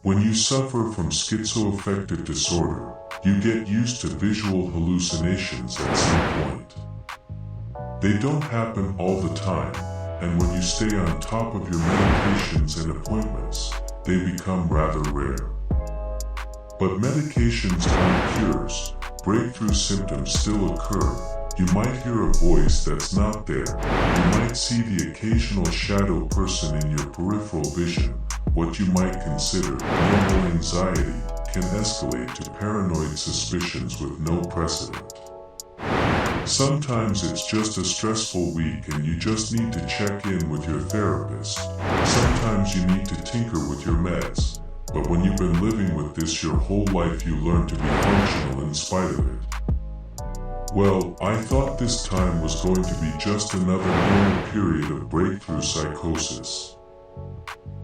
When you suffer from schizoaffective disorder, you get used to visual hallucinations at some point. They don't happen all the time, and when you stay on top of your medications and appointments, they become rather rare. But medications aren't cures. Breakthrough symptoms still occur. You might hear a voice that's not there. You might see the occasional shadow person in your peripheral vision. What you might consider normal anxiety can escalate to paranoid suspicions with no precedent. Sometimes it's just a stressful week and you just need to check in with your therapist. Sometimes you need to tinker with your meds. But when you've been living with this your whole life, you learn to be functional in spite of it. Well, I thought this time was going to be just another normal period of breakthrough psychosis.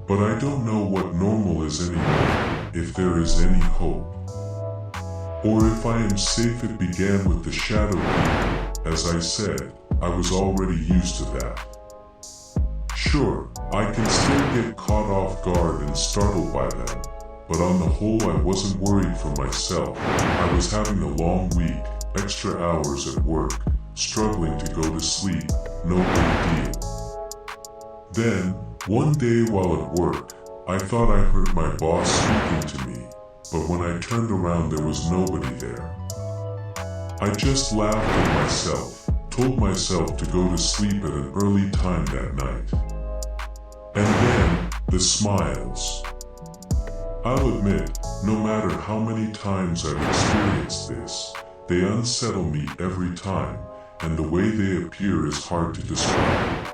But I don't know what normal is anymore, if there is any hope. Or if I am safe. It began with the shadow people. As I said, I was already used to that. Sure, I can still get caught off guard and startled by them, but on the whole I wasn't worried for myself. I was having a long week, extra hours at work, struggling to go to sleep, no big deal. Then, one day while at work, I thought I heard my boss speaking to me, but when I turned around there was nobody there. I just laughed at myself, told myself to go to sleep at an early time that night. And then, the smiles. I'll admit, no matter how many times I've experienced this, they unsettle me every time, and the way they appear is hard to describe.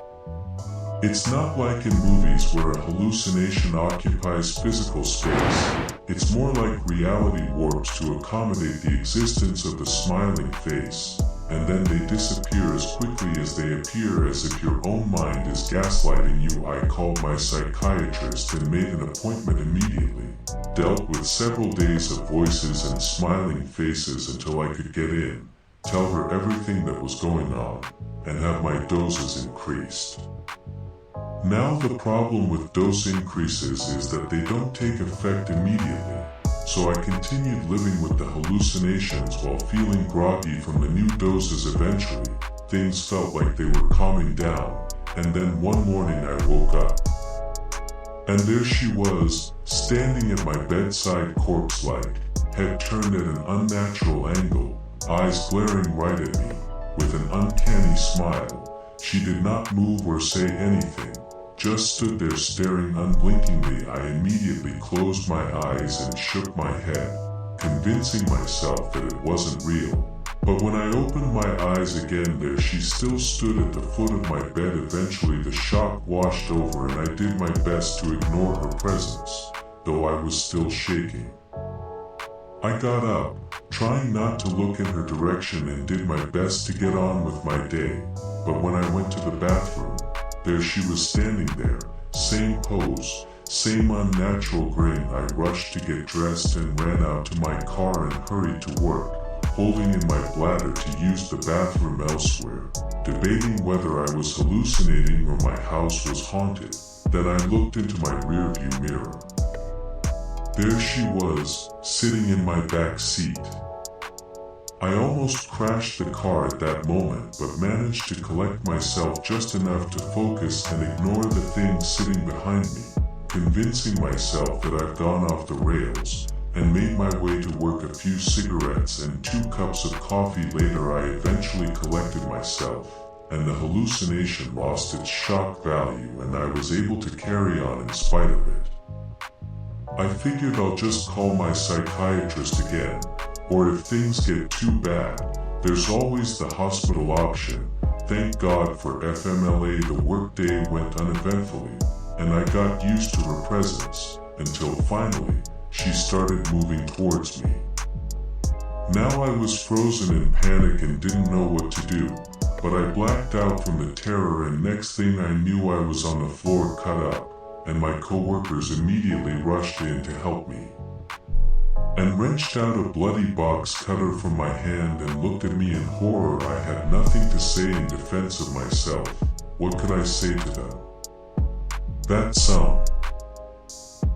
It's not like in movies where a hallucination occupies physical space. It's more like reality warps to accommodate the existence of the smiling face, and then they disappear as quickly as they appear, as if your own mind is gaslighting you. I called my psychiatrist and made an appointment immediately. Dealt with several days of voices and smiling faces until I could get in, tell her everything that was going on, and have my doses increased. Now the problem with dose increases is that they don't take effect immediately, so I continued living with the hallucinations while feeling groggy from the new doses. Eventually, things felt like they were calming down, and then one morning I woke up. And there she was, standing at my bedside corpse-like, head turned at an unnatural angle, eyes glaring right at me, with an uncanny smile. She did not move or say anything, just stood there staring unblinkingly. I immediately closed my eyes and shook my head, convincing myself that it wasn't real. But when I opened my eyes again, there she still stood at the foot of my bed. Eventually the shock washed over and I did my best to ignore her presence, though I was still shaking. I got up, trying not to look in her direction, and did my best to get on with my day. But when I went to the bathroom, there she was standing there, same pose, same unnatural grin. I rushed to get dressed and ran out to my car and hurried to work, holding in my bladder to use the bathroom elsewhere, debating whether I was hallucinating or my house was haunted. Then I looked into my rearview mirror. There she was, sitting in my back seat. I almost crashed the car at that moment, but managed to collect myself just enough to focus and ignore the thing sitting behind me, convincing myself that I've gone off the rails, and made my way to work. A few cigarettes and 2 cups of coffee later, I eventually collected myself, and the hallucination lost its shock value, and I was able to carry on in spite of it. I figured I'll just call my psychiatrist again, or if things get too bad, there's always the hospital option. Thank God for FMLA. The workday went uneventfully, and I got used to her presence, until finally, she started moving towards me. Now I was frozen in panic and didn't know what to do, but I blacked out from the terror, and next thing I knew I was on the floor cut up, and my coworkers immediately rushed in to help me, and wrenched out a bloody box cutter from my hand and looked at me in horror. I had nothing to say in defense of myself. What could I say to them? That some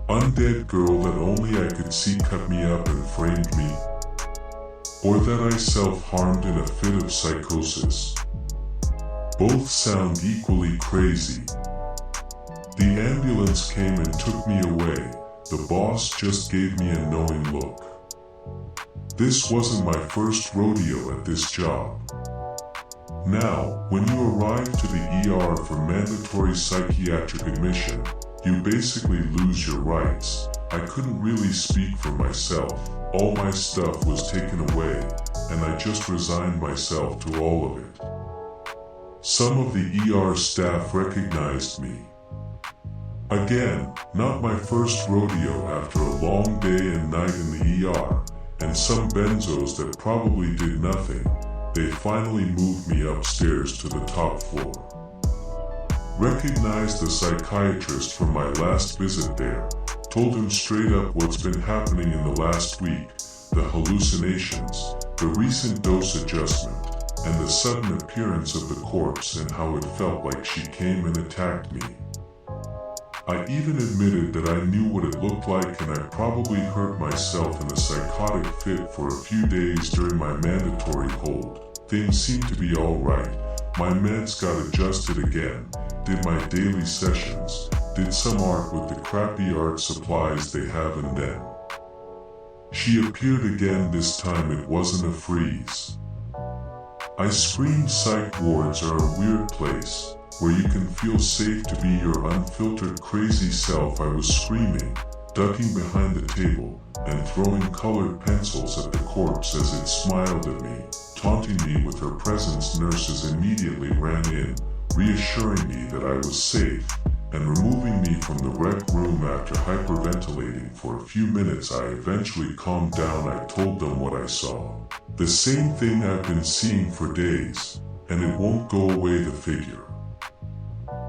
undead girl that only I could see cut me up and framed me? Or that I self-harmed in a fit of psychosis? Both sound equally crazy. The ambulance came and took me away. The boss just gave me a knowing look. This wasn't my first rodeo at this job. Now, when you arrive to the ER for mandatory psychiatric admission, you basically lose your rights. I couldn't really speak for myself. All my stuff was taken away, and I just resigned myself to all of it. Some of the ER staff recognized me. Again, not my first rodeo after a long day and night in the ER, and some benzos that probably did nothing. They finally moved me upstairs to the top floor. Recognized the psychiatrist from my last visit there, told him straight up what's been happening in the last week, the hallucinations, the recent dose adjustment, and the sudden appearance of the corpse and how it felt like she came and attacked me. I even admitted that I knew what it looked like and I probably hurt myself in a psychotic fit for a few days during my mandatory hold. Things seemed to be alright. My meds got adjusted again, did my daily sessions, did some art with the crappy art supplies they have, and then she appeared again. This time it wasn't a freeze. I screamed. Psych wards are a weird place where you can feel safe to be your unfiltered crazy self. I was screaming, ducking behind the table, and throwing colored pencils at the corpse as it smiled at me, taunting me with her presence. Nurses immediately ran in, reassuring me that I was safe, and removing me from the rec room. After hyperventilating for a few minutes, I eventually calmed down. I told them what I saw. The same thing I've been seeing for days, and it won't go away. The figure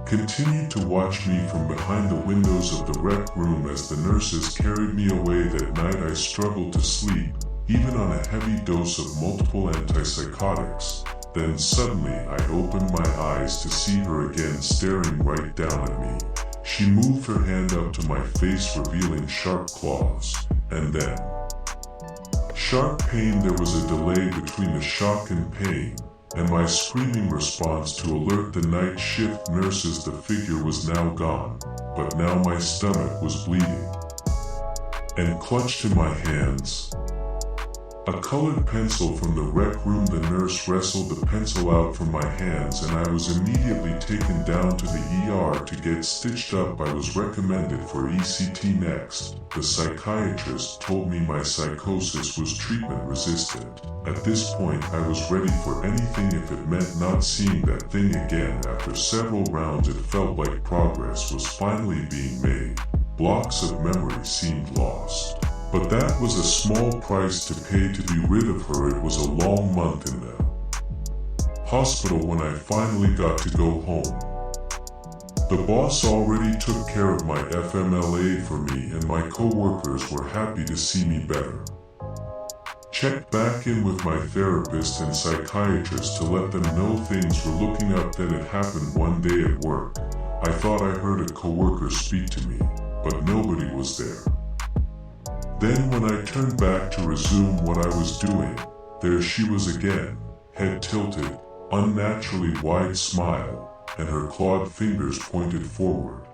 continued to watch me from behind the windows of the rec room as the nurses carried me away. That night I struggled to sleep, even on a heavy dose of multiple antipsychotics. Then suddenly I opened my eyes to see her again, staring right down at me. She moved her hand up to my face, revealing sharp claws, and then sharp pain. There was a delay between the shock and pain, and my screaming response to alert the night shift nurses. The figure was now gone, but now my stomach was bleeding and clutched in my hands. A colored pencil from the rec room. The nurse wrestled the pencil out from my hands and I was immediately taken down to the ER to get stitched up. I was recommended for ECT next. The psychiatrist told me my psychosis was treatment resistant. At this point I was ready for anything if it meant not seeing that thing again. After several rounds it felt like progress was finally being made. Blocks of memory seemed lost. But that was a small price to pay to be rid of her. It was a long month in the hospital when I finally got to go home. The boss already took care of my FMLA for me and my co-workers were happy to see me better. Checked back in with my therapist and psychiatrist to let them know things were looking up. Then it happened one day at work. I thought I heard a co-worker speak to me, but nobody was there. Then when I turned back to resume what I was doing, there she was again, head tilted, unnaturally wide smile, and her clawed fingers pointed forward.